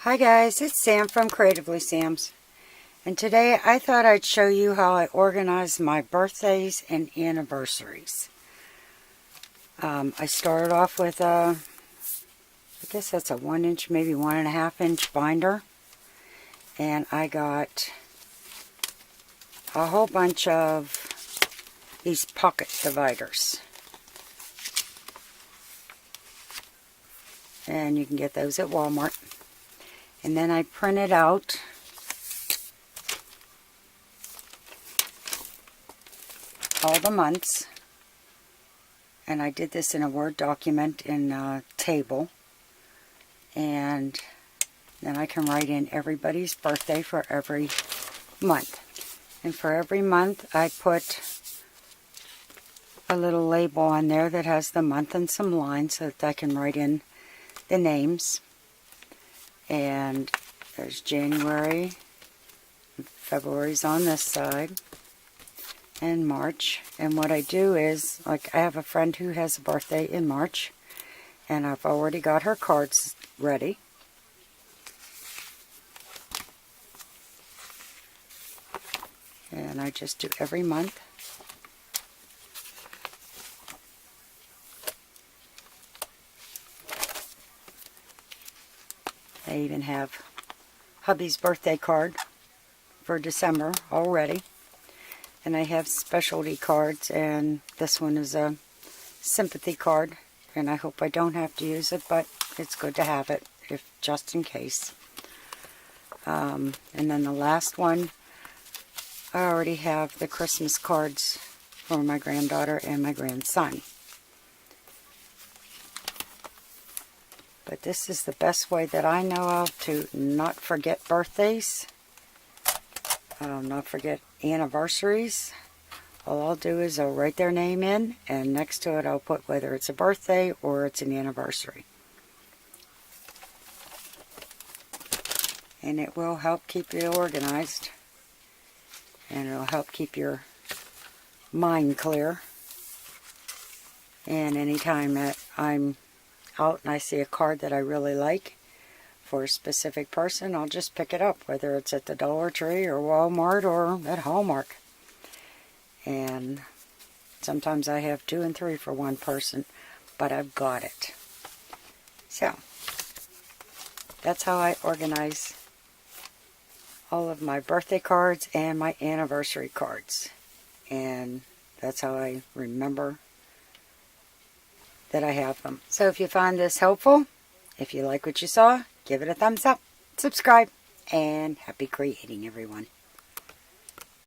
Hi guys, it's Sam from Creatively Sam's, and today I thought I'd show you how I organize my birthdays and anniversaries. I started off with I guess that's a 1 inch, maybe 1.5 inch binder, and I got a whole bunch of these pocket dividers, and you can get those at Walmart. And then I printed out all the months, and I did this in a Word document in a table, and then I can write in everybody's birthday for every month. And for every month I put a little label on there that has the month and some lines so that I can write in the names. And there's January, February's on this side, and March. And what I do is, like, I have a friend who has a birthday in March, and I've already got her cards ready. And I just do every month. I even have hubby's birthday card for December already. And I have specialty cards, and this one is a sympathy card. And I hope I don't have to use it, but it's good to have it, if just in case. And then the last one, I already have the Christmas cards for my granddaughter and my grandson. But this is the best way that I know of to not forget birthdays, not forget anniversaries. All I'll do is I'll write their name in, and next to it I'll put whether it's a birthday or it's an anniversary. And it will help keep you organized, and it'll help keep your mind clear. And anytime that I'm out and I see a card that I really like for a specific person, I'll just pick it up, whether it's at the Dollar Tree or Walmart or at Hallmark. And sometimes I have 2 and 3 for one person, but I've got it. So that's how I organize all of my birthday cards and my anniversary cards, and that's how I remember that I have them. So if you find this helpful, if you like what you saw, give it a thumbs up, subscribe, and happy creating, everyone.